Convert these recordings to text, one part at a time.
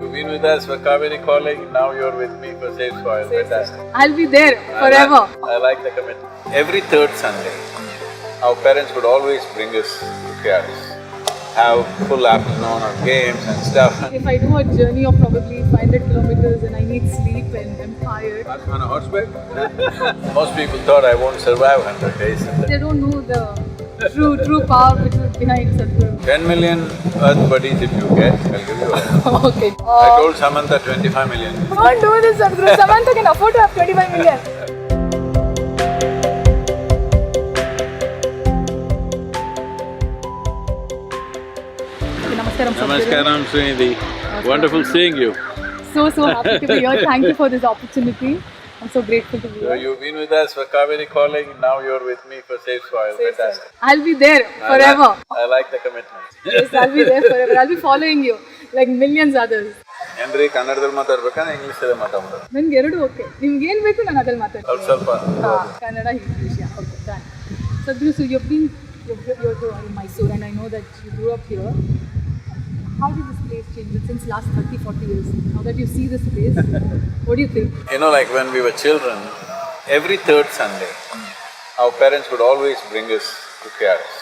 You've been with us for Kaveri calling, now you're with me for Safe Soil. Fantastic. I'll be there forever. I like the commitment. Every third Sunday, our parents would always bring us to KRS, have full afternoon of games and stuff. If I do a journey of probably 500 kilometers and I need sleep and I'm tired… On a horseback? Most people thought I won't survive 100 days. They don't know the true power which is behind Sadhguru. 10 million earth buddies if you get, I'll give you a… Okay. I told Samantha 25 million. Don't do this, Sadhguru. Samantha can afford to have 25 million. Namaskaram, Sadhguru. Namaskaram, Srinidhi. Wonderful seeing you. So happy to be here. Thank you for this opportunity. I'm so grateful to be So here. you've been with us for Kaveri calling, now you're with me for Safe Soil. Fantastic. I'll be there forever. I like the commitment. Yes, I'll be there forever. I'll be following you like millions others. Henry, ಕನ್ನಡದಲ್ಲಿ ಮಾತಾಡ್ಬೇಕಾ ಇಂಗ್ಲಿಷಲ್ಲಿ ಮಾತಾಡ್ಬೋದು? ನನಗೆ ಎರಡು okay. ನಿಮ್ಗೆ ಏನು ಬೇಕು ನಾನು ಅದಲ್ಲಿ ಮಾತಾಡ್ತೀನಿ. ಸ್ವಲ್ಪ Kannada English okay done. Sadhguru, so you're in Mysuru and I know that you grew up here. How did this place change since last 30-40 years? Now that you see this place, what do you think? You know, like when we were children, every third Sunday, our parents would always bring us to KRS.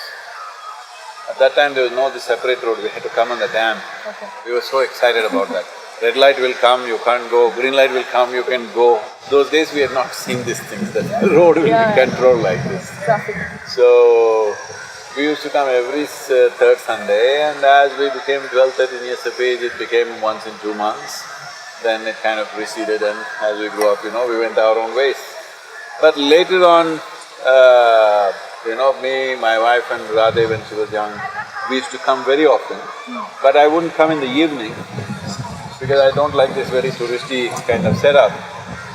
At that time, there was no this separate road, we had to come on the dam. Okay. We were so excited about that. Red light will come, you can't go, green light will come, you can go. Those days we had not seen these things, that the road will be controlled like this. Traffic. So, we used to come every third Sunday, and as we became 12-13 years of age, it became once in 2 months. Then it kind of receded, and as we grew up, we went our own ways. But later on, me, my wife and Radhe when she was young, we used to come very often. But I wouldn't come in the evening because I don't like this very touristy kind of setup.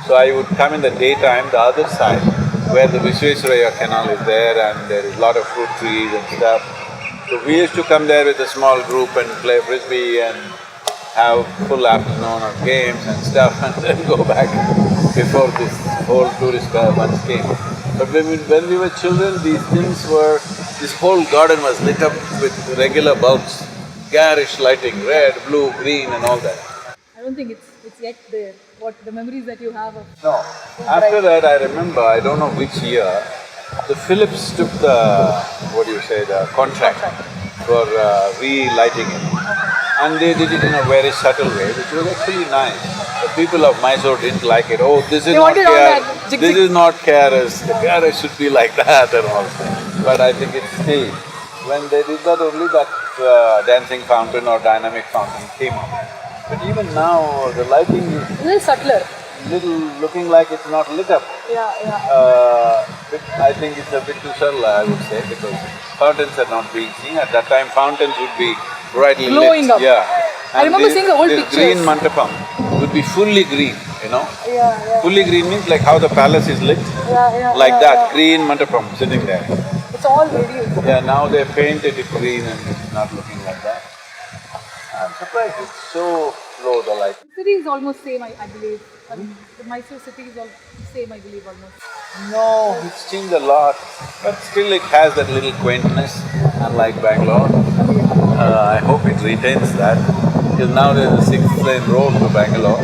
So I would come in the daytime, the other side, where the Visvesvaraya canal is there and there is a lot of fruit trees and stuff. So we used to come there with a small group and play frisbee and have full afternoon of games and stuff and then go back before this whole tourist bunch came. But when we were children, these things were… this whole garden was lit up with regular bulbs, garish lighting, red, blue, green and all that. I don't think it's yet there. What the memories that you have of… No. After that, I remember, I don't know which year, the Philips took the… the contract for relighting it. And they did it in a very subtle way, which was actually nice. The people of Mysuru didn't like it. Oh, this is not KRS, this is not KRS, KRS should be like that and all. But I think it stayed. When they did that, only that dancing fountain or dynamic fountain came up. But even now, the lighting is… a little subtler. looking like it's not lit up. I think it's a bit too subtle, I would say, because fountains are not being seen. At that time, fountains would be brightly glowing lit. up. Yeah. I remember seeing the old this pictures. green mandapam would be fully green, Yeah. Fully green means like how the palace is lit. Like that, green mandapam sitting there. It's all very… Yeah, now they painted it green and it's not looking like that. I'm surprised, it's so low, the light. The city is almost same, I believe. I mean, the Mysuru city is all same, I believe, almost. No, it's changed a lot, but still it has that little quaintness, unlike Bangalore. I hope it retains that, because now there's a 6-lane road to Bangalore.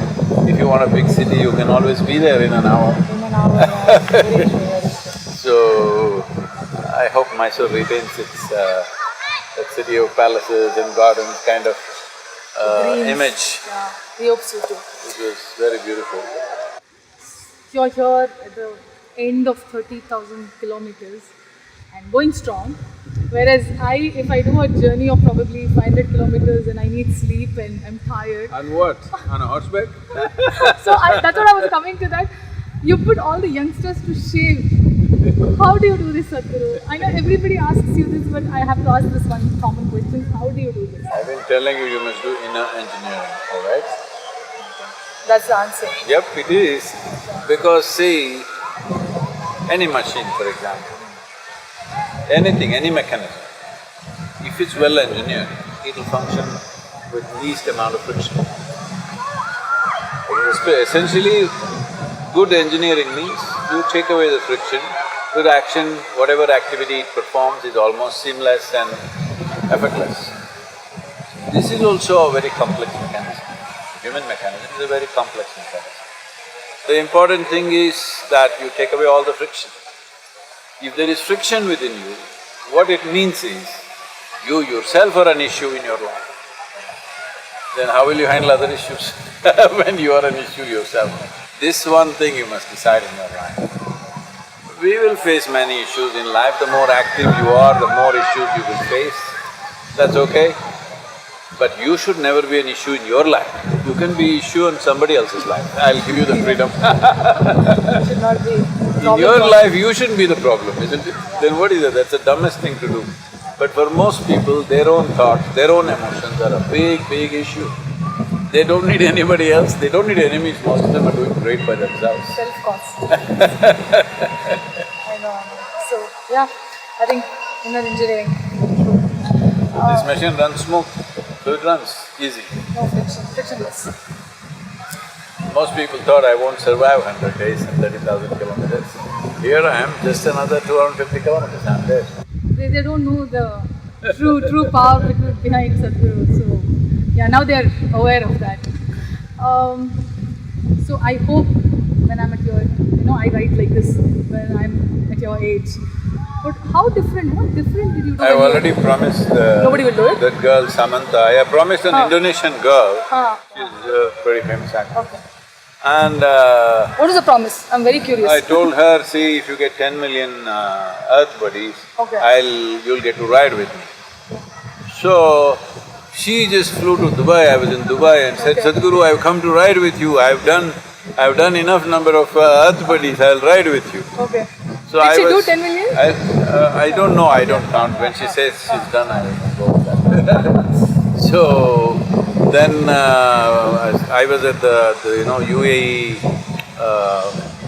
If you want a big city, you can always be there in an hour. In an hour, yeah. Very true. So, I hope Mysuru retains its that city of palaces and gardens kind of image. Yeah, we hope so too. It was very beautiful. You're here at the end of 30,000 kilometers and going strong. Whereas if I do a journey of probably 500 kilometers and I need sleep and I'm tired… On what? On a horseback? So that's what I was coming to that. You put all the youngsters to shame. How do you do this, Sadhguru? I know everybody asks you this, but I have to ask this one common question. How do you do this? I've been telling you, you must do inner engineering, alright? That's the answer. Yep, it is. Because see, any machine for example, anything, any mechanism, if it's well engineered, it will function with least amount of friction. Essentially, good engineering means you take away the friction, with action, whatever activity it performs is almost seamless and effortless. This is also a very complex mechanism. human mechanism is a very complex mechanism. The important thing is that you take away all the friction. If there is friction within you, what it means is, you yourself are an issue in your life. Then how will you handle other issues when you are an issue yourself? This one thing you must decide in your life. We will face many issues in life. The more active you are, the more issues you will face. That's okay. But you should never be an issue in your life. You can be issue in somebody else's life. I'll give you the freedom. Should not be In your life, you shouldn't be the problem, isn't it? Then what is it? That's the dumbest thing to do. But for most people, their own thoughts, their own emotions are a big issue. They don't need anybody else, they don't need enemies, most of them are doing great by themselves. Self-concept. I know. So, yeah, I think inner engineering. This machine runs smooth, so it runs easy. No friction, frictionless. Most people thought I won't survive 100 days and 30,000 kilometers. Here I am, just another 250 kilometers, I'm there. They don't know the true power behind Sadhguru. So, yeah, now they are aware of that. So I hope when I'm at your, I write like this when I'm at your age. But what different did you do? I've already promised Nobody will do it? that girl Samantha. I promised an Indonesian girl. She's a very famous actor. Okay. And what is the promise? I'm very curious. I told her, see, if you get 10 million earth buddies, Okay. you'll get to ride with me. So, she just flew to Dubai. I was in Dubai and said, Okay. Sadhguru, I've come to ride with you. I've done enough number of earth buddies, I'll ride with you. Okay. So Did she do 10 million? I don't know, I don't count. When she says she's done, I will go with that. So, then I was at the UAE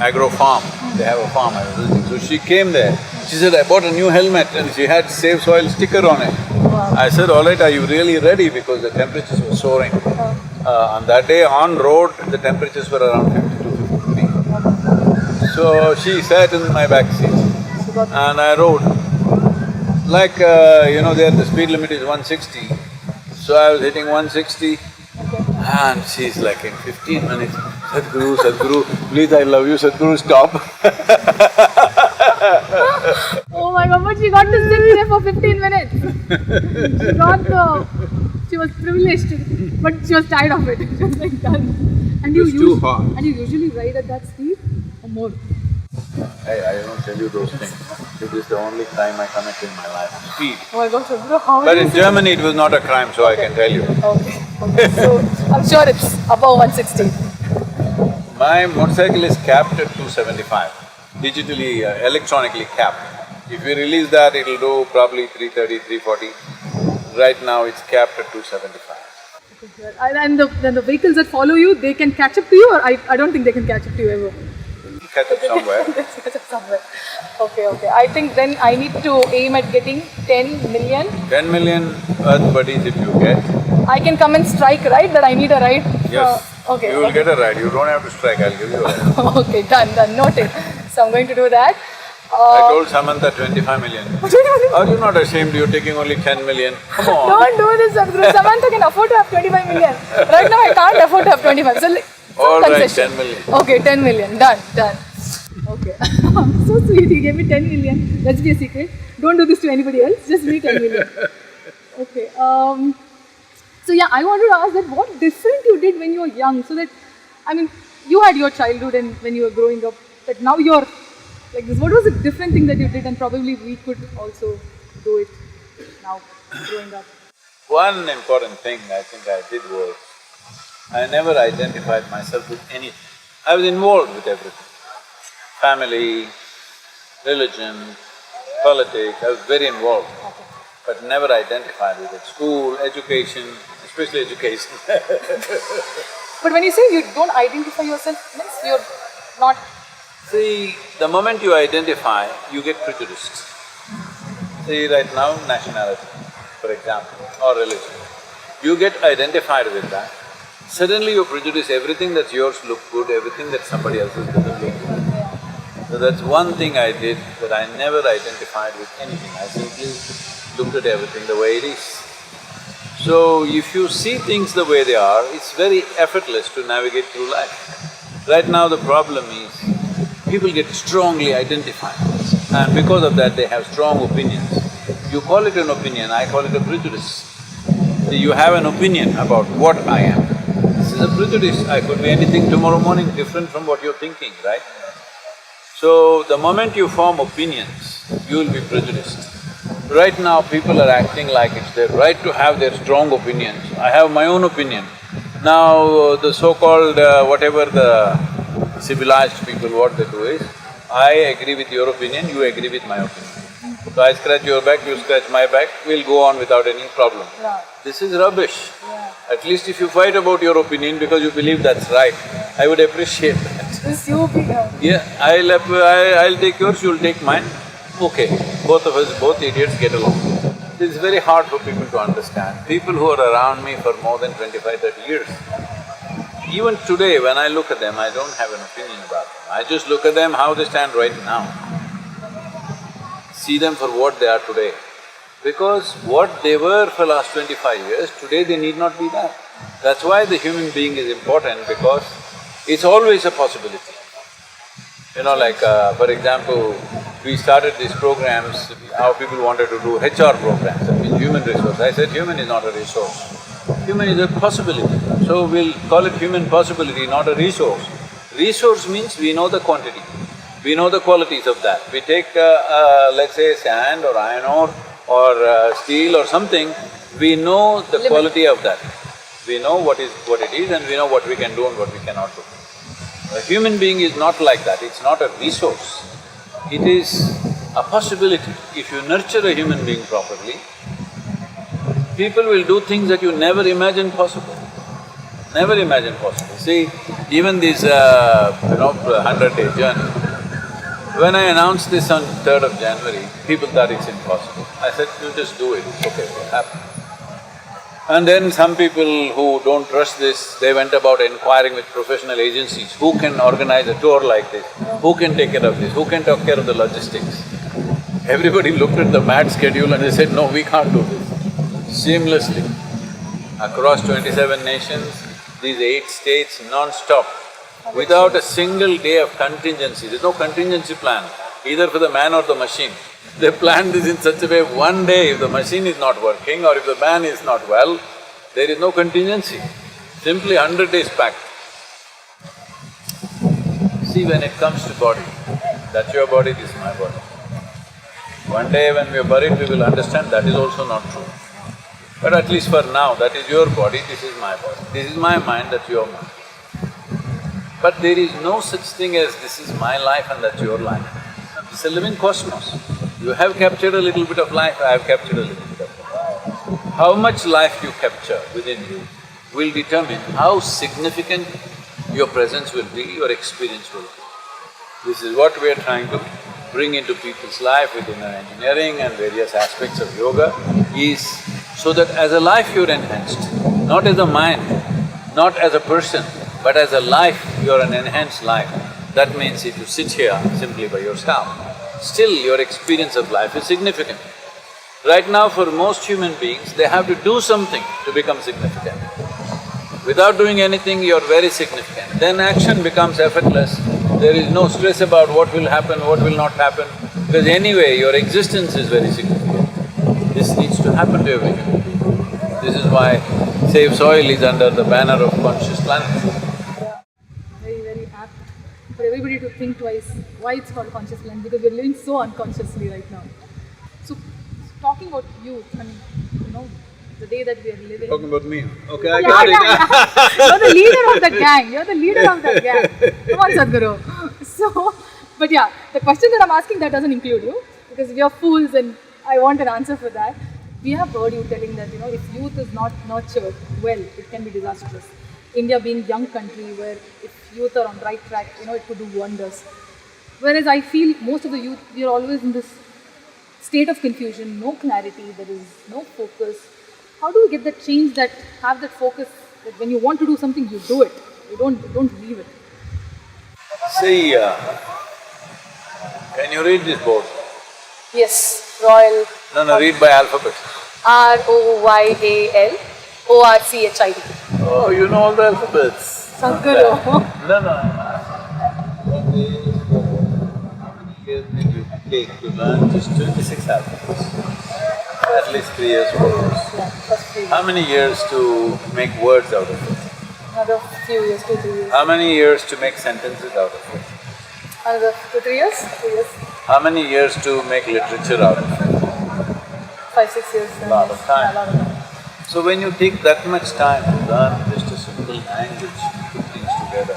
agro farm. They have a farm I was visiting. So she came there. She said, I bought a new helmet and she had Save Soil sticker on it. Wow. I said, all right, are you really ready? Because the temperatures were soaring. On that day on road, the temperatures were around 52, 53. So she sat in my back seat and I rode. Like, there the speed limit is 160. So I was hitting 160 and she's like, in 15 minutes, Sadhguru, Sadhguru, please I love you, Sadhguru, stop. Oh my God, but she got to sit there for 15 minutes. She was privileged, but she was tired of it. She was like done. And It was too hot. And you usually ride at that speed or more? I don't tell you those things. This is the only crime I commit in my life, speed. Oh my gosh, bro, how But in Germany it was not a crime, so I can tell you. Okay. So I'm sure it's above 160. My motorcycle is capped at 275, digitally, electronically capped. If we release that, it'll do probably 330, 340. Right now it's capped at 275. And then the vehicles that follow you, they can catch up to you, or I don't think they can catch up to you ever. Catch up somewhere. Catch up somewhere. Okay. I think then I need to aim at getting 10 million. 10 million earth buddies if you get. I can come and strike, right? That I need a ride? Yes. Okay. You will get a ride. You don't have to strike, I'll give you a ride. Okay, done. Noted. So I'm going to do that. I told Samantha 25 million. Are you not ashamed? You're taking only 10 million. Come on. Don't do this, Sadhguru. Samantha can afford to have 25 million. Right now I can't afford to have 25. So All right, concession. 10 million. Okay, 10 million. Done. Okay. So sweet. He gave me 10 million. Let's be a secret. Don't do this to anybody else. Just me 10 million. Okay. So yeah, I wanted to ask that what different you did when you were young, so that, you had your childhood and when you were growing up, that now you're like this. What was the different thing that you did, and probably we could also do it now, growing up? One important thing I think I did was, I never identified myself with anything. I was involved with everything. Family, religion, politics, I was very involved, but never identified with it. School, education, especially education. But when you say you don't identify yourself, means you're not… See, the moment you identify, you get prejudiced. See, right now, nationality, for example, or religion. You get identified with that, suddenly you prejudice everything that's yours look good, everything that somebody else's doesn't look good. So that's one thing I did, that I never identified with anything. I simply looked at everything the way it is. So if you see things the way they are, it's very effortless to navigate through life. Right now the problem is, people get strongly identified and because of that they have strong opinions. You call it an opinion, I call it a prejudice. See, you have an opinion about what I am. This is a prejudice, I could be anything tomorrow morning different from what you're thinking, right? So, the moment you form opinions, you will be prejudiced. Right now, people are acting like it's their right to have their strong opinions. I have my own opinion. Now, the so-called whatever the civilized people, what they do is, I agree with your opinion, you agree with my opinion. So I scratch your back, you scratch my back, we'll go on without any problem. Yeah. This is rubbish. Yeah. At least if you fight about your opinion because you believe that's right, I would appreciate that. This you opinion. Yeah, I'll take yours, you'll take mine. Okay, both of us, both idiots get along. This is very hard for people to understand. People who are around me for more than 25–30 years, even today when I look at them, I don't have an opinion about them. I just look at them how they stand right now. See them for what they are today. Because what they were for last 25 years, today they need not be that. That's why the human being is important, because it's always a possibility. You know, like for example, we started these programs, how people wanted to do HR programs, that means human resource. I said human is not a resource, human is a possibility. So we'll call it human possibility, not a resource. Resource means we know the quantity, we know the qualities of that. We take let's say sand or iron ore or steel or something, we know the quality of that. We know what it is and we know what we can do and what we cannot do. A human being is not like that, it's not a resource, it is a possibility. If you nurture a human being properly, people will do things that you never imagined possible, never imagined possible. See, even this 100-day journey, when I announced this on 3rd of January, people thought it's impossible. I said, you just do it, it's okay, it'll happen. And then some people who don't trust this, they went about inquiring with professional agencies, who can organize a tour like this, who can take care of this, who can take care of the logistics. Everybody looked at the mad schedule and they said, no, we can't do this. Seamlessly, across 27 nations, these 8 states, non-stop, without a single day of contingency. There's no contingency plan, either for the man or the machine. They planned this in such a way, one day if the machine is not working or if the man is not well, there is no contingency, simply 100 days packed. See, when it comes to body, that's your body, this is my body. One day when we are buried, we will understand that is also not true. But at least for now, that is your body, this is my body. This is my mind, that's your mind. But there is no such thing as this is my life and that's your life. It's a living cosmos. You have captured a little bit of life, I have captured a little bit of life. How much life you capture within you will determine how significant your presence will be, your experience will be. This is what we are trying to bring into people's life within our engineering and various aspects of yoga, is so that as a life you're enhanced, not as a mind, not as a person, but as a life, you're an enhanced life. That means if you sit here simply by yourself, still your experience of life is significant. Right now for most human beings, they have to do something to become significant. Without doing anything, you're very significant. Then action becomes effortless, there is no stress about what will happen, what will not happen, because anyway your existence is very significant. This needs to happen to every human being. This is why Save Soil is under the banner of Conscious Planet. Yeah, very apt for everybody to think twice why it's called Conscious Planet, because we're living so unconsciously right now. So, talking about youth, I mean, the day that we are living… Talking about me? Okay, I got it. You're the leader of that gang, you're the leader of that gang. Come on, Sadhguru. So, but yeah, the question that I'm asking, that doesn't include you, because we are fools and I want an answer for that. We have heard you telling that, if youth is not nurtured well, it can be disastrous. India being a young country where if youth are on right track, it could do wonders. Whereas I feel most of the youth, we are always in this state of confusion, no clarity, there is no focus. How do we get that change, that have that focus, that when you want to do something, you do it, you don't leave it? See, can you read this board? Yes, Royal… No, read by alphabet. ROYAL ORCHID. Oh, you know all the alphabets. Sadhguru. No, no, I'm asking. What is, how many years did you take to learn just 26 alphabets? At least 3 years, 4 years. Yeah, first 3 years. How many years to make words out of it? Another few years, 2-3 years. How many years to make sentences out of it? Another 2-3 years? 3 years. How many years to make literature out of it? 5-6 years. Lot of time. Yeah, lot of time. So when you take that much time to learn just a simple language, put things together,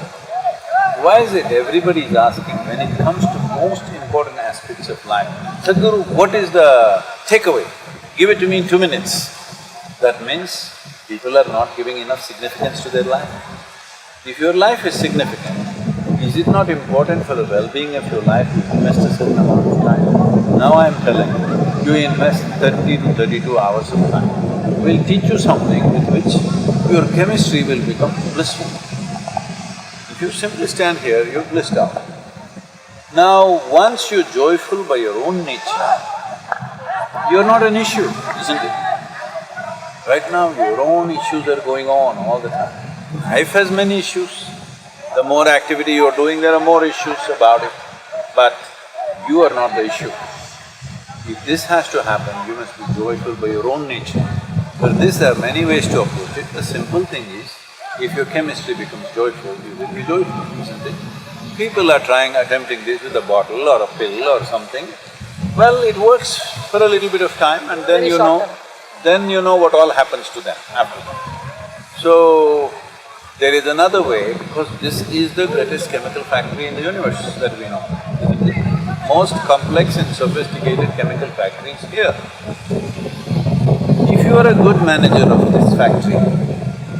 why is it everybody is asking when it comes to most important aspects of life, Sadhguru, what is the takeaway? Give it to me in 2 minutes. That means people are not giving enough significance to their life. If your life is significant, is it not important for the well-being of your life to invest a certain amount of time? Now I am telling you, you invest 30 to 32 hours of time. We'll teach you something with which your chemistry will become blissful. If you simply stand here, you're blissed out. Now, once you're joyful by your own nature, you're not an issue, isn't it? Right now, your own issues are going on all the time. Life has many issues. The more activity you're doing, there are more issues about it. But you are not the issue. If this has to happen, you must be joyful by your own nature. For this, there are many ways to approach it. The simple thing is, if your chemistry becomes joyful, you will be joyful, isn't it? People are attempting this with a bottle or a pill or something. Well, it works for a little bit of time and then Very you short know, term. then you know what all happens to them after that. So, there is another way because this is the greatest chemical factory in the universe that we know, isn't it? Most complex and sophisticated chemical factory is here. If you are a good manager of this factory,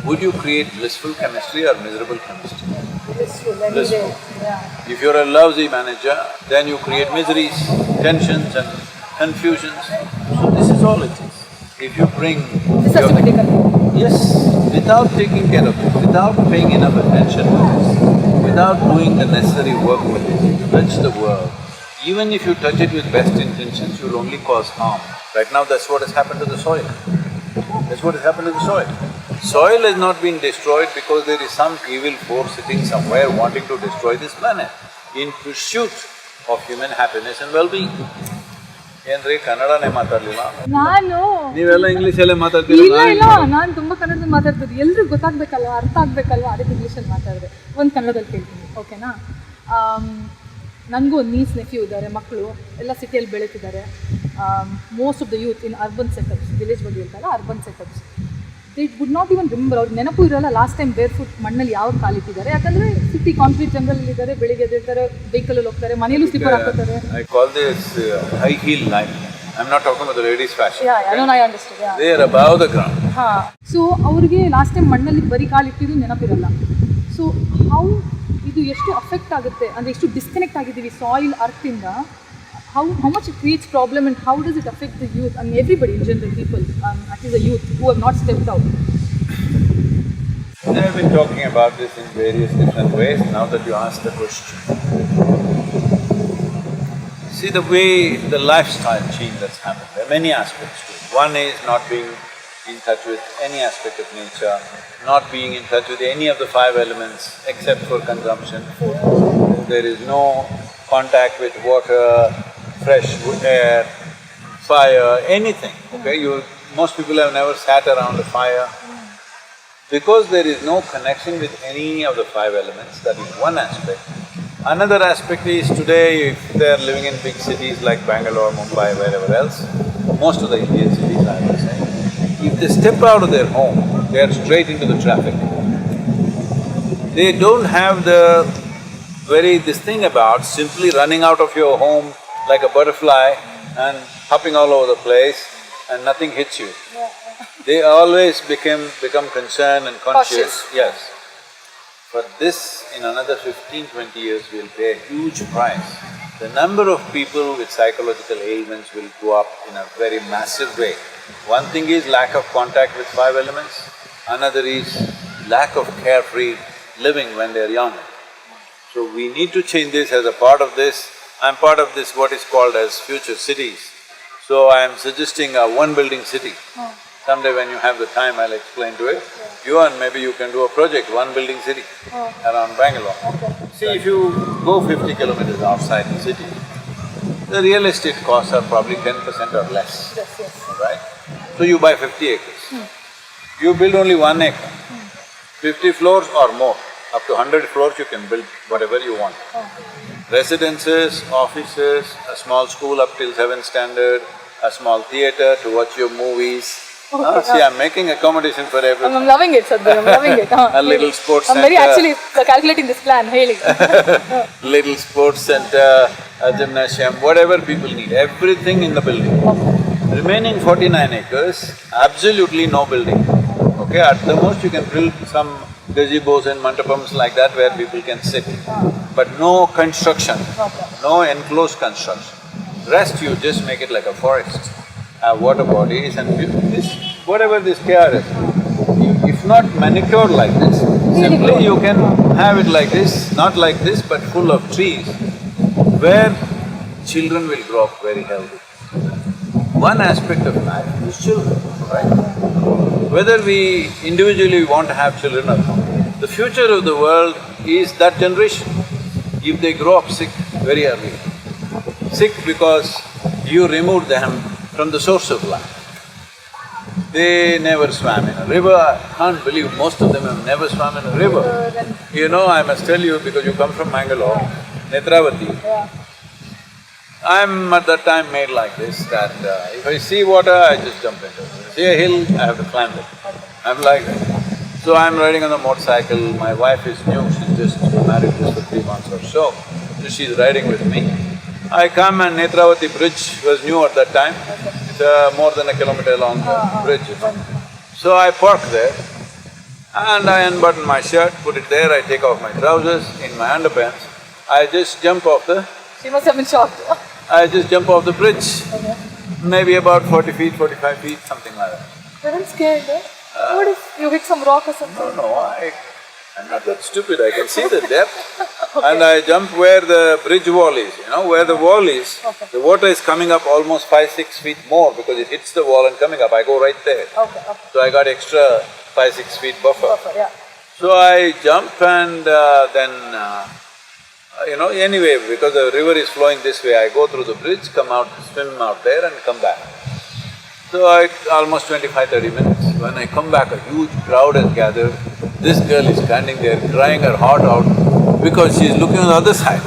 would you create blissful chemistry or miserable chemistry? Blissful, any Blissful. day, yeah. If you're a lousy manager, then you create miseries, tensions and confusions. So this is all it is. If you bring This has to be taken care of. Yes, without taking care of it, without paying enough attention to this, without doing the necessary work with it, you touch the world. Even if you touch it with best intentions, you'll only cause harm. Right now, that's what has happened to the soil. That's what has happened to the soil. Soil has not been destroyed because there is some evil force sitting somewhere wanting to destroy this planet in pursuit of human happiness and well-being. ಏನ್ರಿ ಕನ್ನಡನೇ ಮಾತಾಡ್ಲಿಲ್ಲ? ನಾನು ನೀವೆಲ್ಲ ಇಂಗ್ಲೀಷಲ್ಲೇ ಇಲ್ಲ ಮಾತಾಡ್ತೀರಲ್ಲ? ಇಲ್ಲ ನಾನು ತುಂಬಾ ಕನ್ನಡದಲ್ಲಿ ಮಾತಾಡ್ತಿದ್ದೆ, ಎಲ್ರಿಗೂ ಗೊತ್ತಾಗ್ಬೇಕಲ್ವ, ಅರ್ಥ ಆಗ್ಬೇಕಲ್ವ, ಅದಕ್ಕೆ ಇಂಗ್ಲೀಷಲ್ಲಿ ಮಾತಾಡಿದೆ. ಒಂದು ಕನ್ನಡದಲ್ಲಿ ಕೇಳ್ತೀನಿ, ಓಕೆನಾ? ನನಗೂ ಒಂದು ನೀಸ್ ನೆಫ್ಯೂ ಇದ್ದಾರೆ, ಮಕ್ಕಳು ಎಲ್ಲ ಸಿಟಿಯಲ್ಲಿ ಬೆಳೀತಿದ್ದಾರೆ. Most of the youth in urban setups, village ಬಗ್ಗೆ ಇರ್ತಲ್ಲ, urban setups, they would not even remember, ಅವ್ರಿಗೆ ನೆನಪು ಇರೋಲ್ಲ ಲಾಸ್ಟ್ ಟೈಮ್ ಬೇರ್ ಫುಟ್ ಮಣ್ಣಲ್ಲಿ ಯಾವ ಕಾಲಿಟ್ಟಿದ್ದಾರೆ. ಯಾಕಂದರೆ ಸಿಟಿ ಕಾಂಕ್ರೀಟ್ ಜಂಗಲಲ್ಲಿ ಇದ್ದಾರೆ, ಬೆಳಿಗ್ಗೆ ಎದ್ದಿರ್ತಾರೆ, ವೆಹಿಕಲಲ್ಲಿ ಹೋಗ್ತಾರೆ, ಮನೇಲೂ slipper ಹಾಕೋತಾರೆ. I call this high heel life. I'm not talking about the ladies' fashion. I understand. They are above the ground. ಹಾಂ, ಸೊ ಅವ್ರಿಗೆ ಲಾಸ್ಟ್ ಟೈಮ್ ಮಣ್ಣಲ್ಲಿ ಬರೀ ಕಾಲಿಟ್ಟಿದ್ದು ನೆನಪಿರಲ್ಲ. ಸೊ ಹೌ ಇದು ಎಷ್ಟು ಅಫೆಕ್ಟ್ ಆಗುತ್ತೆ ಅಂದರೆ ಎಷ್ಟು ಡಿಸ್ಕನೆಕ್ಟ್ ಆಗಿದ್ದೀವಿ soil ಅರ್ತಿಂದ, how much it creates problem and how does it affect the youth and everybody in general, people, at least the youth who have not stepped out. I have been talking about this in various different ways now that you asked the question. See the way the lifestyle change that's happened, there are many aspects to it. One is not being in touch with any aspect of nature, not being in touch with any of the 5 elements except for consumption. There is no contact with water, fresh air, fire, anything, okay? Most people have never sat around a fire. Because there is no connection with any of the 5 elements, that is one aspect. Another aspect is today, if they are living in big cities like Bangalore, Mumbai, wherever else, most of the Indian cities I would say, if they step out of their home, they are straight into the traffic. They don't have this thing about simply running out of your home like a butterfly and hopping all over the place and nothing hits you. They always become concerned and conscious. Yes. For this, in another 15-20 years, we'll pay a huge price. The number of people with psychological ailments will go up in a very massive way. One thing is lack of contact with 5 elements, another is lack of carefree living when they're young. So we need to change this. As a part of this, I'm part of this what is called as future cities. So I am suggesting a 1 building city. Someday when you have the time, I'll explain to it. You and maybe you can do a project, one building city around Bangalore. See, if you go 50 kilometers outside the city, the real estate costs are probably 10% or less, right? So you buy 50 acres. You build only 1 acre, 50 floors or more, up to 100 floors you can build whatever you want. Residences, offices, a small school up till 7th standard, a small theatre to watch your movies. See, I'm making accommodation for everyone. I'm loving it, Sadhguru, I'm loving it. A little sports center. I'm very actually calculating this plan, really. Little sports center, a gymnasium, whatever people need, everything in the building. Remaining 49 acres, absolutely no building. Okay, at the most you can build some gazebos and mandapams like that where people can sit, but no construction, no enclosed construction. Rest you just make it like a forest, have water bodies and this… whatever this KRS, if not manicured like this, simply you can have it like this, not like this but full of trees, where children will grow up very healthy. One aspect of life is children, right? Whether we individually want to have children or not, the future of the world is that generation. If they grow up sick very early, sick because you removed them from the source of life. They never swam in a river, I can't believe most of them have never swam in a river. You know, I must tell you, because you come from Mangalore, Netravati, I'm at that time made like this that if I see water, I just jump into it. See a hill, I have to climb it. I'm like that. So I'm riding on a motorcycle, my wife is new, she's just married just for 3 months or so, so she's riding with me. I come and Netravati bridge was new at that time, it's more than a kilometer long bridge. So I park there and I unbutton my shirt, put it there, I take off my trousers, in my underpants, I just jump off the… She must have been shocked. I just jump off the bridge, maybe about 40 feet, 45 feet, something like that. You're not scared, eh? What if you hit some rock or something? No, I'm not that stupid, I can see the depth. And I jump where the bridge wall is, you know, where the wall is, the water is coming up almost 5–6 feet more because it hits the wall and coming up, I go right there. So I got extra 5–6 feet buffer. So I jump and anyway, because the river is flowing this way, I go through the bridge, come out, swim out there and come back. So almost 25–30 minutes. When I come back, a huge crowd has gathered. This girl is standing there crying her heart out because she is looking on the other side.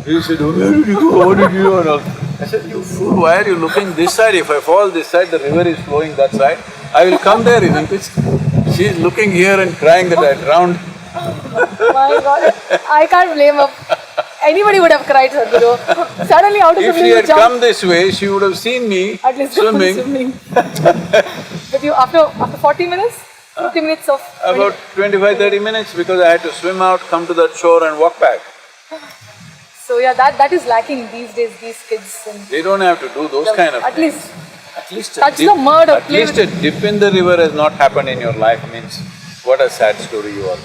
He said, "Where did you go? What did you do?" And all. I said, "You fool, why are you looking this side? If I fall this side, the river is flowing that side. I will come there, isn't it?" She is looking here and crying that I drowned. My God, I can't blame her. Anybody would have cried, Sadhguru. Suddenly out of the blue, if she had come this way, she would have seen me at least swimming. But you, after 40 minutes, 50 minutes of… About 25–30 minutes because I had to swim out, come to that shore and walk back. So yeah, that is lacking these days, these kids. And they don't have to do those kind of things. At least touch the mud or play with… At least a dip in the river has not happened in your life means what a sad story you are.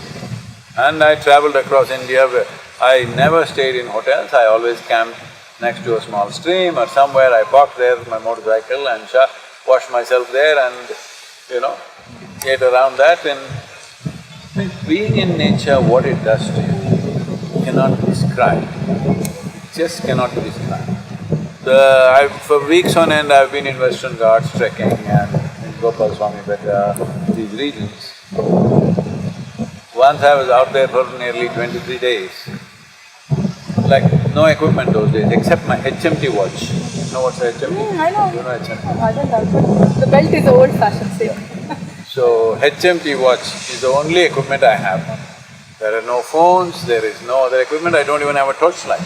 And I travelled across India where I never stayed in hotels, I always camped next to a small stream or somewhere, I parked there my motorcycle and washed myself there and, ate around that. And being in nature, what it does to you cannot be described, it just cannot be described. For weeks on end I've been in Western Ghats trekking and in Gopal Swami Betta, these regions. Once I was out there for nearly 23 days, like no equipment those days except my HMT watch. You know what's a HMT? I know. You know HMT? I don't know, but the belt is old-fashioned, same. So HMT watch is the only equipment I have. There are no phones, there is no other equipment, I don't even have a torchlight.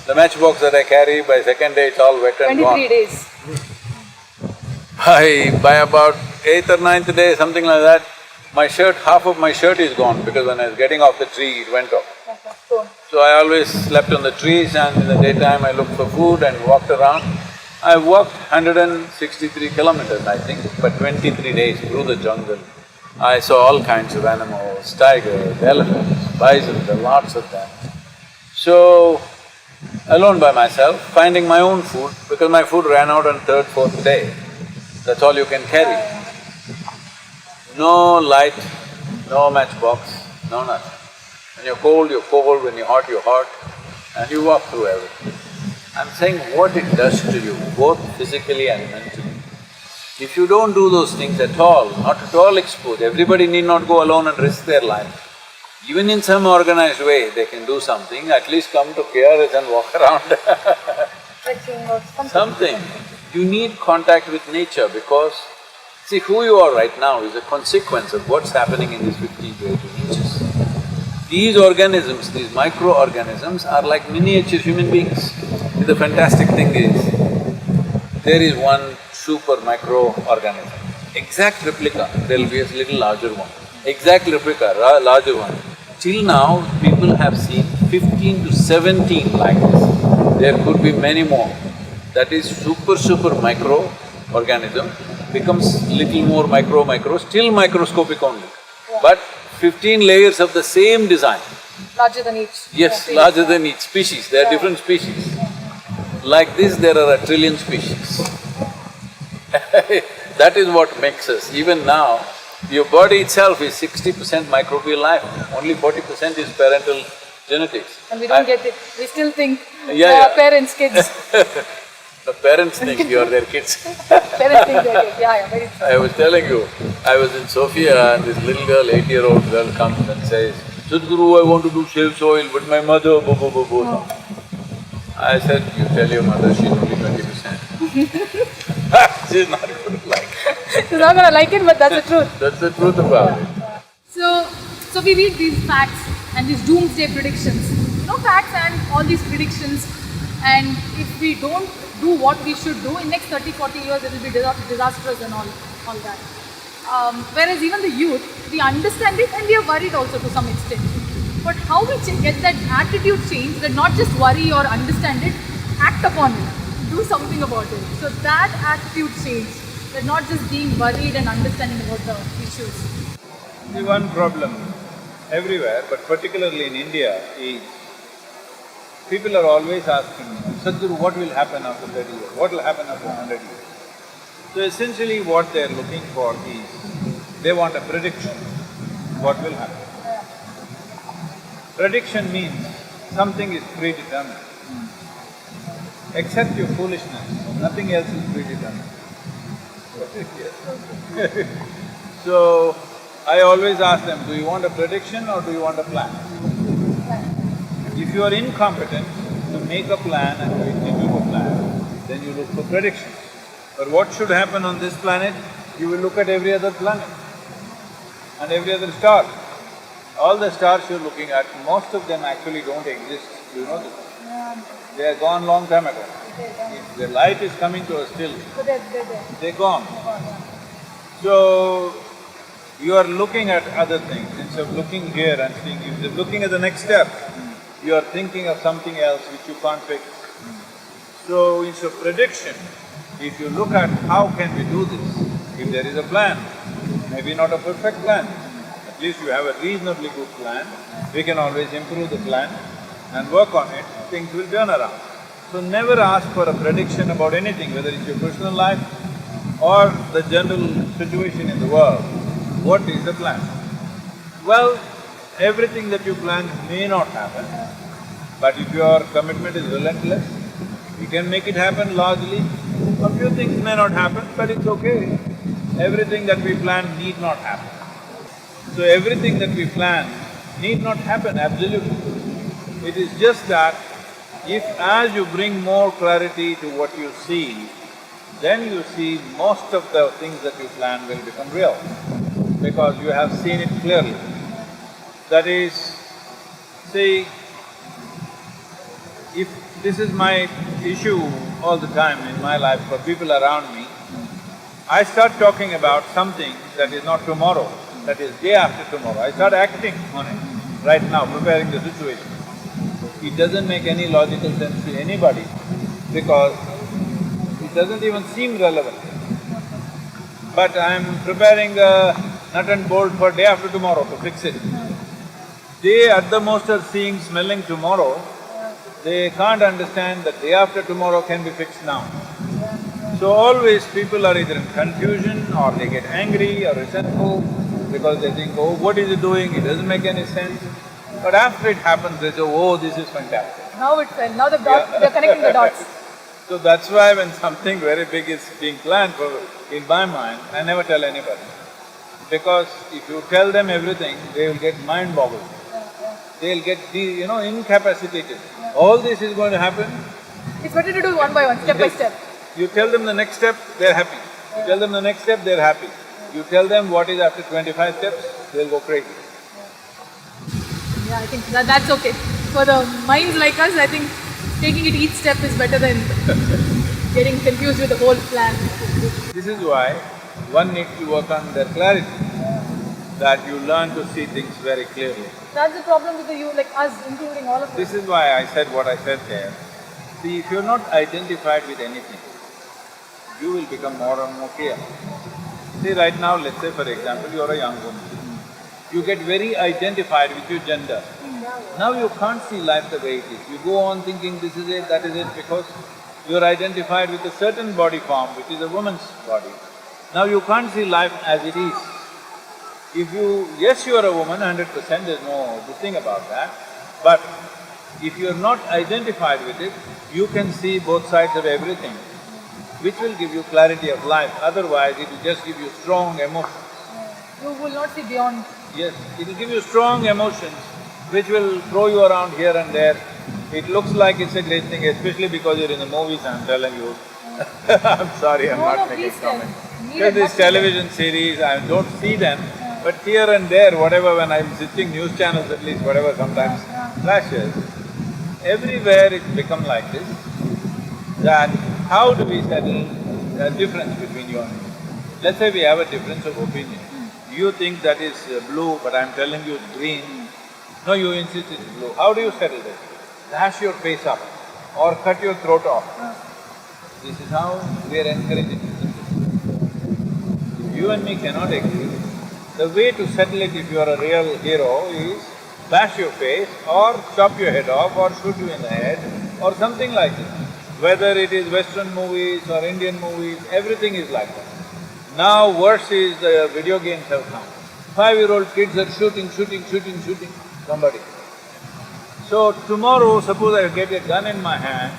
The matchbox that I carry, by second day it's all wet and gone. 23 days. By about 8th or 9th day, something like that, my shirt, half of my shirt is gone because when I was getting off the tree, it went off. So I always slept on the trees and in the daytime I looked for food and walked around. I walked 163 kilometers, I think, for 23 days through the jungle. I saw all kinds of animals, tigers, elephants, bison, there are lots of them. So, alone by myself, finding my own food because my food ran out on 3rd, 4th day. That's all you can carry. No light, no matchbox, no nothing. When you're cold, when you're hot, and you walk through everything. I'm saying what it does to you, both physically and mentally. If you don't do those things at all, not at all exposed, everybody need not go alone and risk their life. Even in some organized way, they can do something, at least come to KRS and walk around. Trekking or something. Something. You need contact with nature because, see, who you are right now is a consequence of what's happening in these 15 to 18 inches. These organisms, these microorganisms are like miniature human beings. The fantastic thing is, there is one super microorganism, exact replica, there'll be a little larger one, exact replica, larger one. Till now, people have seen 15 to 17 like this. There could be many more. That is super microorganism, becomes little more micro, still microscopic only. Yeah. But 15 layers of the same design. Larger than each. Yes, Yeah, larger than each species, there are different species. Like this, there are 1 trillion species. That is what makes us. Even now, your body itself is 60% microbial life, only 40% is parental genetics. And we don't get it. We still think Yeah. parents, kids. The parents think you are their kids. Parents think they're kids. Yeah, very true. I was telling you, I was in Sofia and this little girl, 8-year-old girl comes and says, Sadhguru, I want to do self soil, but my mother, I said, you tell your mother she's only 20%. She's not going to like it. She's not gonna like it, but that's the truth. That's the truth about it. So we read these facts and these doomsday predictions. Facts and all these predictions, and if we don't do what we should do, in next 30-40 years it will be disastrous and all that. Whereas even the youth, we understand it and we are worried also to some extent. But how we get that attitude change, that not just worry or understand it, act upon it, do something about it. So that attitude change, that not just being worried and understanding about the issues. The one problem everywhere, but particularly in India, is people are always asking, Sadhguru, what will happen after 30 years? What will happen after 100 years? So essentially what they're looking for is, they want a prediction, what will happen. Prediction means something is predetermined. Except your foolishness, nothing else is predetermined. So, I always ask them, do you want a prediction or do you want a plan? If you are incompetent to make a plan and to execute a plan, then you look for predictions. But what should happen on this planet, you will look at every other planet and every other star. All the stars you're looking at, most of them actually don't exist, you know this. They are gone long time ago. If the light is coming to us still, they're gone. So, you are looking at other things, instead of looking here and seeing, if you're looking at the next step, you are thinking of something else which you can't fix. So, instead of prediction, if you look at how can we do this, if there is a plan, maybe not a perfect plan, at least you have a reasonably good plan, we can always improve the plan and work on it, things will turn around. So never ask for a prediction about anything, whether it's your personal life or the general situation in the world. What is the plan? Well, everything that you plan may not happen, but if your commitment is relentless, you can make it happen largely. A few things may not happen, but it's okay. Everything that we plan need not happen. So everything that we plan need not happen, absolutely. It is just that if as you bring more clarity to what you see, then you see most of the things that you plan will become real, because you have seen it clearly. That is, see, if this is my issue all the time in my life for people around me, I start talking about something that is not tomorrow, that is day after tomorrow. I start acting on it right now, preparing the situation. It doesn't make any logical sense to anybody because it doesn't even seem relevant. But I'm preparing a nut and bolt for day after tomorrow to fix it. They at the most are seeing, smelling tomorrow, they can't understand that day after tomorrow can be fixed now. So always people are either in confusion or they get angry or resentful because they think, oh, what is he doing? It doesn't make any sense. But after it happens, they say, oh, this is fantastic. Now now the dot, they're connecting the dots. So that's why when something very big is being planned for, in my mind, I never tell anybody. Because if you tell them everything, they will get mind-boggled. They'll get incapacitated. All this is going to happen. It's better to do one by one, step by step. You tell them the next step, they're happy. You tell them the next step, they're happy. You tell them what is after 25 steps, they'll go crazy. Yeah, I think that's okay. For the minds like us, I think taking it each step is better than getting confused with the whole plan. This is why one needs to work on their clarity, that you learn to see things very clearly. That's the problem with like us, including all of us. This is why I said what I said there. See, if you're not identified with anything, you will become more and more clear. See, right now, let's say for example, you're a young woman. You get very identified with your gender. Now you can't see life the way it is. You go on thinking this is it, that is it, because you're identified with a certain body form, which is a woman's body. Now you can't see life as it is. Yes, you are a woman, 100%, there's no this thing about that, but if you're not identified with it, you can see both sides of everything, which will give you clarity of life. Otherwise, it will just give you strong emotions. You will not see beyond. Yes, it will give you strong emotions, which will throw you around here and there. It looks like it's a great thing, especially because you're in the movies, I'm telling you. I'm sorry, I'm not making comment. Because these television series, I don't see them, but here and there, whatever, when I'm switching news channels at least, whatever sometimes flashes, everywhere it's become like this, that how do we settle a difference between you and me? Let's say we have a difference of opinion. You think that is blue, but I'm telling you it's green. No, you insist it's blue. How do you settle this? Dash your face up or cut your throat off. This is how we are encouraging you. If you and me cannot agree, the way to settle it if you are a real hero is bash your face or chop your head off or shoot you in the head or something like this. Whether it is Western movies or Indian movies, everything is like that. Now worse is the video games have come. 5-year-old kids are shooting somebody. So tomorrow, suppose I get a gun in my hand,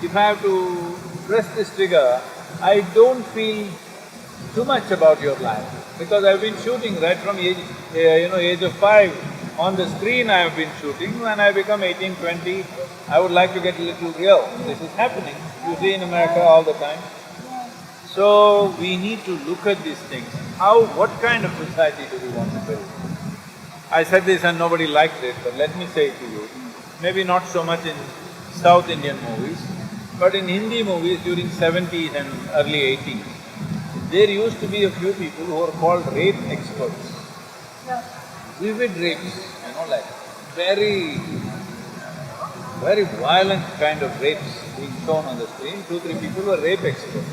if I have to press this trigger, I don't feel too much about your life, because I've been shooting right from age of 5. On the screen I have been shooting. When I become 18, 20, I would like to get a little real. This is happening, you see in America all the time. So we need to look at these things. What kind of society do we want to build? I said this and nobody liked it, but let me say it to you. Maybe not so much in South Indian movies, but in Hindi movies during 70s and early 80s, there used to be a few people who were called rape experts. Vivid rapes, like very violent kind of rapes being shown on the screen. 2-3 people were rape experts.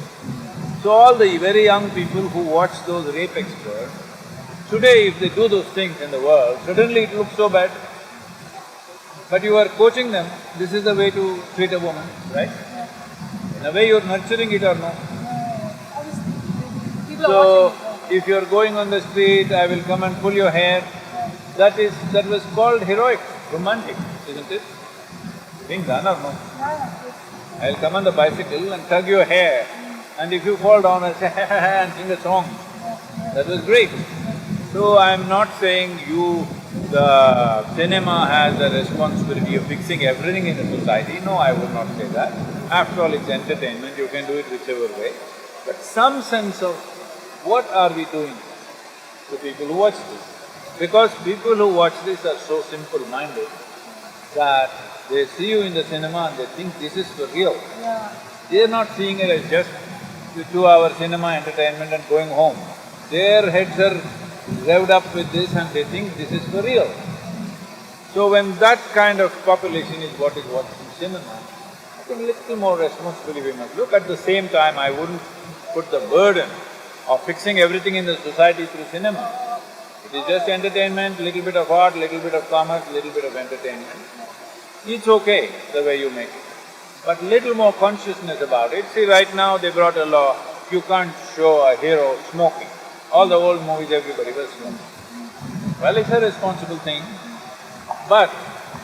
So all the very young people who watch those rape experts, today if they do those things in the world, suddenly it looks so bad. But you are coaching them, this is the way to treat a woman, right? In a way you're nurturing it or no? So, if you're going on the street, I will come and pull your hair, that was called heroic, romantic, isn't it? Being done or no? I'll come on the bicycle and tug your hair, and if you fall down, I'll say and sing a song. That was great. So I'm not saying the cinema has the responsibility of fixing everything in the society. No, I would not say that. After all, it's entertainment, you can do it whichever way. But some sense of what are we doing to people who watch this? Because people who watch this are so simple-minded that they see you in the cinema and they think this is for real. They're not seeing it as just 2-hour cinema entertainment and going home. Their heads are revved up with this and they think this is for real. So when that kind of population is what is watching cinema, I think little more responsibly we must look. At the same time, I wouldn't put the burden of fixing everything in the society through cinema. It is just entertainment, little bit of art, little bit of commerce, little bit of entertainment. It's okay the way you make it, but little more consciousness about it. See, right now they brought a law, you can't show a hero smoking. All the old movies, everybody was smoking. Well, it's a responsible thing, but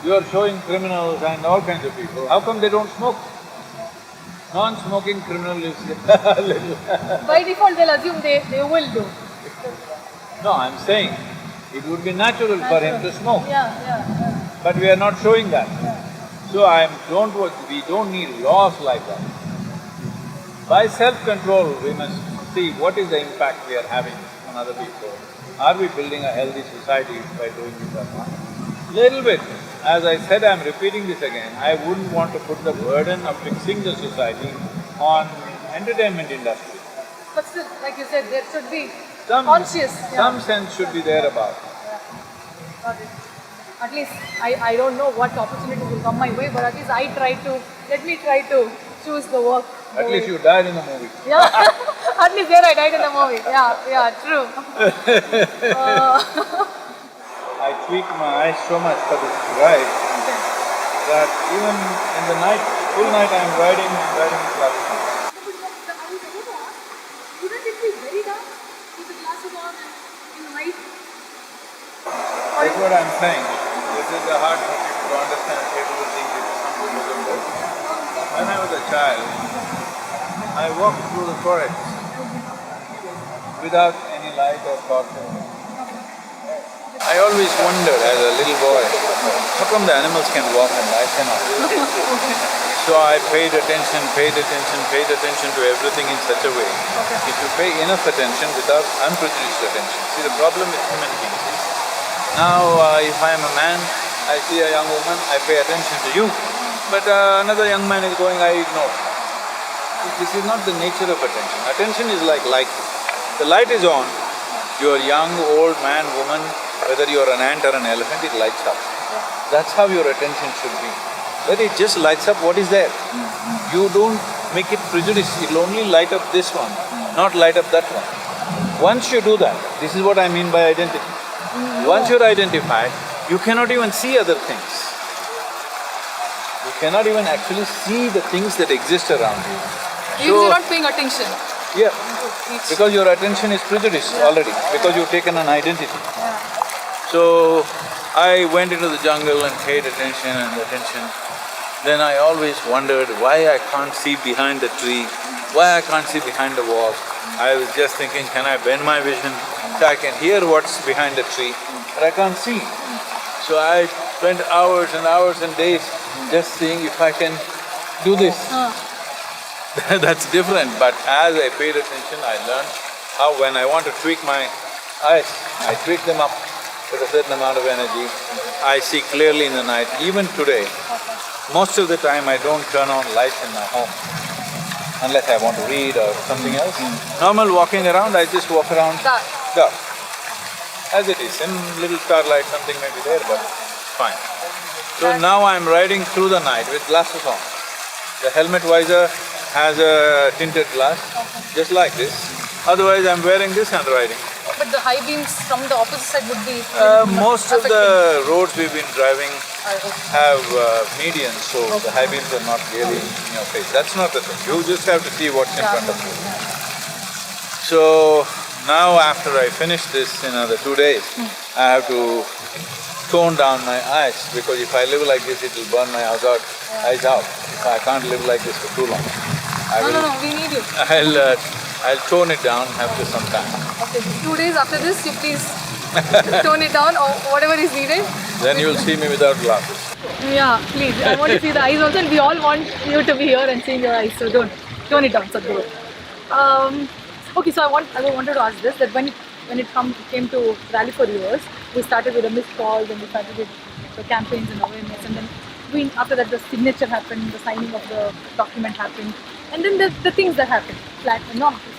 you are showing criminals and all kinds of people, how come they don't smoke? Non-smoking criminal is little… By default, they'll assume they will do. No, I'm saying it would be natural for him to smoke, Yeah. but we are not showing that. So we don't need laws like that. By self-control, we must see what is the impact we are having on other people. Are we building a healthy society by doing this or not? Little bit. As I said, I'm repeating this again, I wouldn't want to put the burden of fixing the society on entertainment industry. But still, like you said, there should be Some… conscious. some sense should be there about it. Got it. At least I don't know what opportunities will come my way, but at least let me try to choose the work. At least you died in the movie. Yeah, at least there I died in the movie. Yeah, true. I tweak my eyes so much for this ride that even in the night, full night I'm riding classic. Wouldn't it be very dark with the glasses on and in the night? That's what I'm saying. This is a hard for people to understand. People will think it is something you don't do. When I was a child, I walked through the forest without any light or torch. I always wondered as a little boy, how come the animals can walk and I cannot? So I paid attention to everything in such a way. If you pay enough attention without unprejudiced attention. See, the problem with human beings is, now if I am a man, I see a young woman, I pay attention to you, but another young man is going, I ignore. This is not the nature of attention. Attention is like light. The light is on, you are young, old, man, woman, whether you are an ant or an elephant, it lights up. That's how your attention should be. That it just lights up what is there. You don't make it prejudice, it'll only light up this one, not light up that one. Once you do that, this is what I mean by identity. Once you're identified, you cannot even see other things. You cannot even actually see the things that exist around you. Because you're not paying attention. Yeah, because your attention is prejudiced already, because you've taken an identity. So, I went into the jungle and paid attention. Then I always wondered why I can't see behind the tree, why I can't see behind the wall. I was just thinking, can I bend my vision so I can hear what's behind the tree, but I can't see. So I spent hours and days just seeing if I can do this. That's different, but as I paid attention, I learned how when I want to tweak my eyes, I tweak them up with a certain amount of energy. I see clearly in the night. Even today, most of the time I don't turn on lights in my home unless I want to read or something else. Normal walking around, I just walk around dark. As it is, in little starlight something may be there, but fine. So now I'm riding through the night with glasses on. The helmet visor has a tinted glass, just like this. Otherwise I'm wearing this and riding. But the high beams from the opposite side would be… most of the roads we've been driving have medians, so the high beams are not really in your face. That's not the thing, you just have to see what's in front of you. So, now after I finish this in another 2 days, I have to tone down my eyes, because if I live like this, it will burn my eyes out. I can't live like this for too long. No, we need you. I'll tone it down after some time. Okay, 2 days after this, you please tone it down or whatever is needed. Then you'll see me without glasses. Yeah, please. I want to see the eyes also, and we all want you to be here and seeing your eyes. So don't tone it down, Sadhguru. Okay, so I wanted to ask this: that when it came to Rally for Yours, we started with a missed call, then we started with the campaigns and awareness, and then after that the signature happened, the signing of the document happened, and then the things that happened,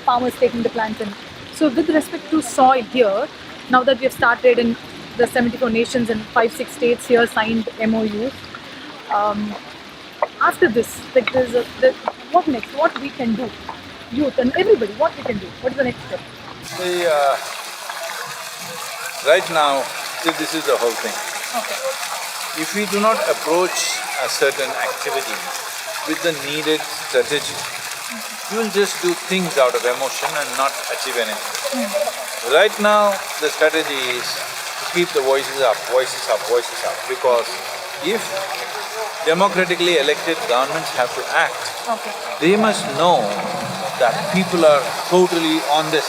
farmers taking the plants in. So with respect to soil here, now that we have started and the 74 nations and 5-6 states here signed MOUs, after this, like what next? What we can do? Youth and everybody, what we can do? What is the next step? See, right now, this is the whole thing. Okay. If we do not approach a certain activity with the needed strategy, you will just do things out of emotion and not achieve anything. Right now, the strategy is to keep the voices up, voices up, voices up, because if democratically elected governments have to act, Okay. they must know that people are totally on this.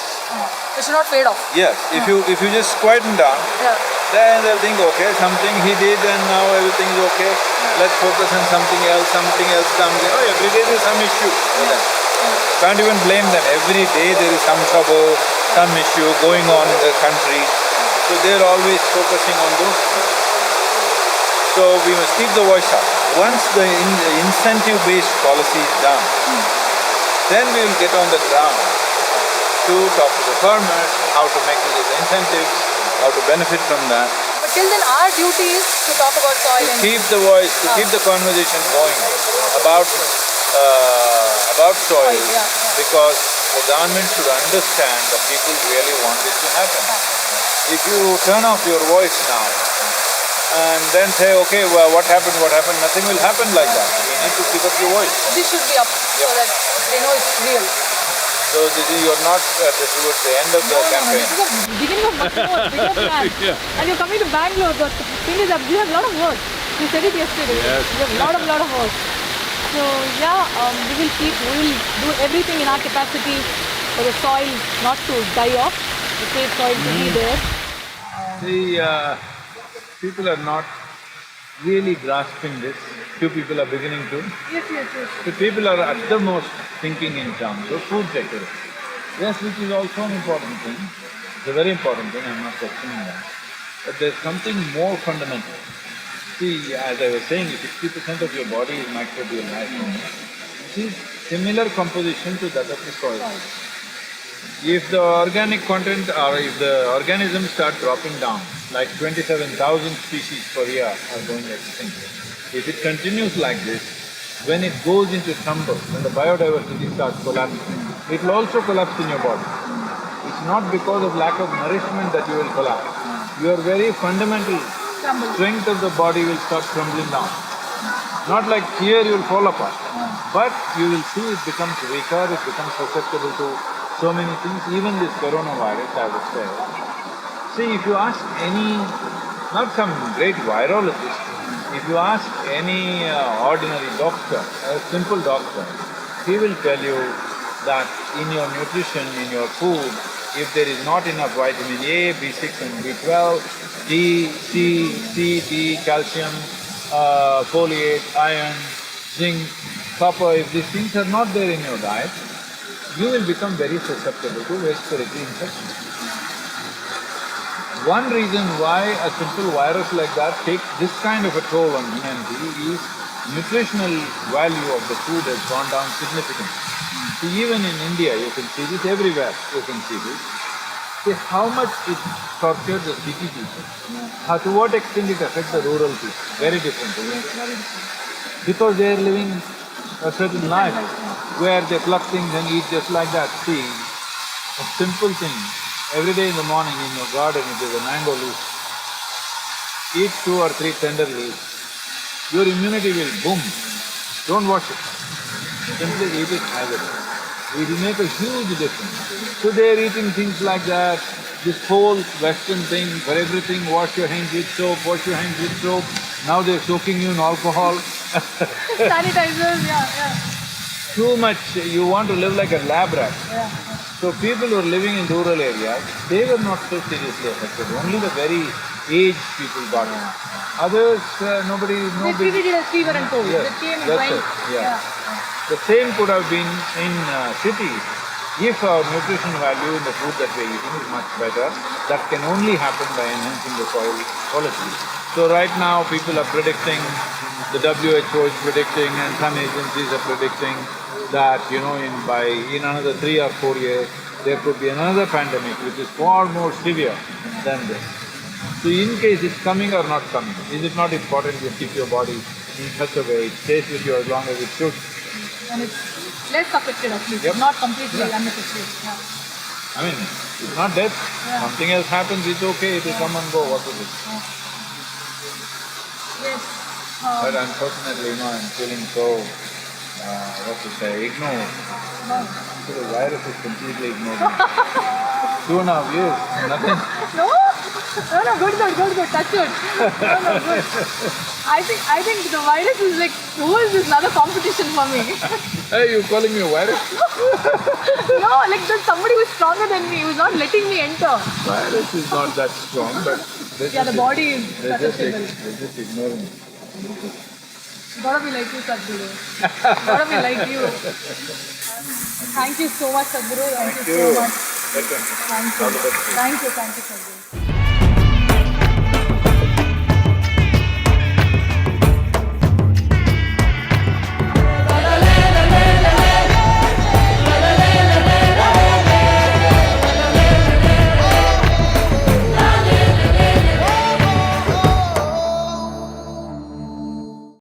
It should not fade off. Yes, if you just quieten down, Yeah. then they'll think, okay, something he did and now everything is okay, let's focus on something else comes, every day there's some issue for them. Can't even blame them, every day there is some trouble, some issue going on in the country, so they're always focusing on those things. So we must keep the voice up. Once the incentive-based policy is done, then we will get on the ground to talk to the farmers, how to make use of the incentives, how to benefit from that. But till then, our duty is to talk about soil To and keep the voice, to keep the conversation going about soil, yeah. because the government should understand that people really want this to happen. If you turn off your voice now and then say, okay, well, what happened, nothing will happen like that. You need to keep up your voice. this should be up so that they know it's real. So you're not towards the end of the campaign. This is the beginning of much more bigger plan. And you're coming to Bangalore, but the thing is that we have a lot of work. You said it yesterday. Yes. We have a lot of work. So yeah, we will do everything in our capacity for the soil not to die off, the safe soil to be there. People are not really grasping this. Few people are beginning to. Yes. The people are at the most thinking in terms of food security. Yes, which is also an important thing. It's a very important thing, I'm not questioning that. But there's something more fundamental. See, as I was saying, 60% of your body is microbial life. Which is similar composition to that of the soil. If the organic content or if the organisms start dropping down, like 27,000 species per year are going extinct. If it continues like this, when it goes into tumble, when the biodiversity starts collapsing, it will also collapse in your body. It's not because of lack of nourishment that you will collapse. Your very fundamental strength of the body will start crumbling down. Not like here you will fall apart, but you will see it becomes weaker, it becomes susceptible to so many things, even this coronavirus, I would say. See, if you ask any, not some great virologist, if you ask any ordinary doctor, a simple doctor, he will tell you that in your nutrition, in your food, if there is not enough vitamin A, B6 and B12, D, C, D, calcium, folate, iron, zinc, copper, if these things are not there in your diet, you will become very susceptible to respiratory infection. One reason why a simple virus like that takes this kind of a toll on humanity is nutritional value of the food has gone down significantly. See, even in India, you can see this, everywhere you can see this. See how much it tortures the city people. To what extent it affects the rural people, very different, isn't it? Because they are living a certain life where they pluck things and eat just like that. See, a simple thing, every day in the morning in your garden, if there's a mango leaf, eat 2 or 3 tender leaves, your immunity will boom. Don't wash it, simply eat it as it is. It will make a huge difference. So they are eating things like that, this whole Western thing for everything, wash your hands with soap, wash your hands with soap. Now they're soaking you in alcohol. Sanitizers, yeah. Too much, you want to live like a lab rat. Yeah. So people who are living in rural areas, they were not so seriously affected, only the very aged people got it. Others, nobody… They treated it as fever and cold. Yes, They came and that's went. it, yeah. The same could have been in cities if our nutrition value in the food that we're eating is much better. That can only happen by enhancing the soil quality. So right now people are predicting, the WHO is predicting and some agencies are predicting that, in another 3 or 4 years, there could be another pandemic which is far more severe than this. So in case it's coming or not coming, is it not important to keep your body in such a way it stays with you as long as it should? And it's less affected actually, Yep. not completely unaffected. Yeah. I mean, it's not death, something else happens, it's okay, it will come and go, what is it? Yes. But unfortunately, I'm feeling so, ignored. So the virus is completely ignored. 2.5 years, nothing. No? No, good. Touch wood. No, good. I think the virus is like, who is this another competition for me? Hey, you calling me a virus? No, like there's somebody who's stronger than me, who's not letting me enter. Virus is not that strong, but The body is susceptible. they're just ignoring it. Gotta be like you, Sadhguru. Gotta be like you. Thank you so much, Sadhguru. Thank you so much. Welcome. Thank you, Sadhguru.